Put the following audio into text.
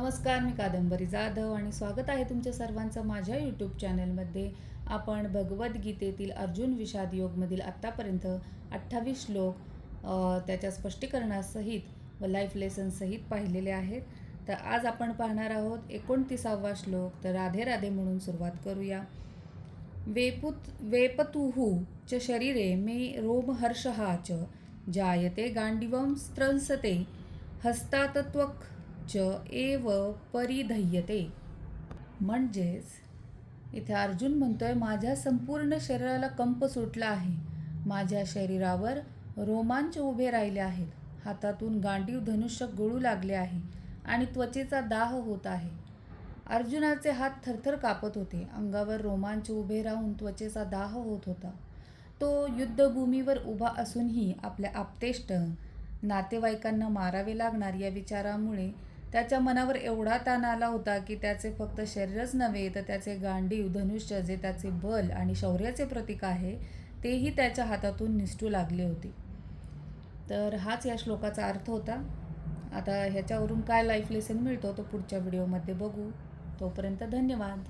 नमस्कार, मी कादंबरी जाधव आणि स्वागत आहे तुमच्या सर्वांचं माझ्या यूट्यूब चॅनलमध्ये. आपण भगवद्गीतेतील अर्जुन विषाद योगमधील आत्तापर्यंत 28 श्लोक त्याच्या स्पष्टीकरणासहित व लाईफ लेसनसहित पाहिलेले आहेत. तर आज आपण पाहणार आहोत 29वा श्लोक. तर राधे राधे म्हणून सुरुवात करूया. वेपतुः च शरीरे मे रोमहर्षः च जायते गांडीवं स्त्रंसते हस्तात त्वक् च एव परिधय्यते. म्हणजेच इथे अर्जुन म्हणतोय, माझ्या संपूर्ण शरीराला कंप सुटला आहे, माझ्या शरीरावर रोमांच उभे राहिले आहेत, हातातून गांडीव धनुष्य गळू लागले आहे आणि त्वचेचा दाह होत आहे. अर्जुनाचे हात थरथर कापत होते, अंगावर रोमांच उभे राहून त्वचेचा दाह होत होता. तो युद्धभूमीवर उभा असूनही आपल्या आप्तेष्ट नातेवाईकांना मारावे लागणार या विचारामुळे त्याच्या मनावर एवढा ताण आला होता की त्याचे फक्त शरीरच नव्हे तर त्याचे गांडीव धनुष्य, जे त्याचे बल आणि शौर्याचे प्रतीक आहे, तेही त्याच्या हातातून निसटू लागले होते. तर हाच या श्लोकाचा अर्थ होता. आता ह्याच्यावरून काय लाईफ लेसन मिळतो तो पुढच्या व्हिडिओमध्ये बघू. तोपर्यंत धन्यवाद.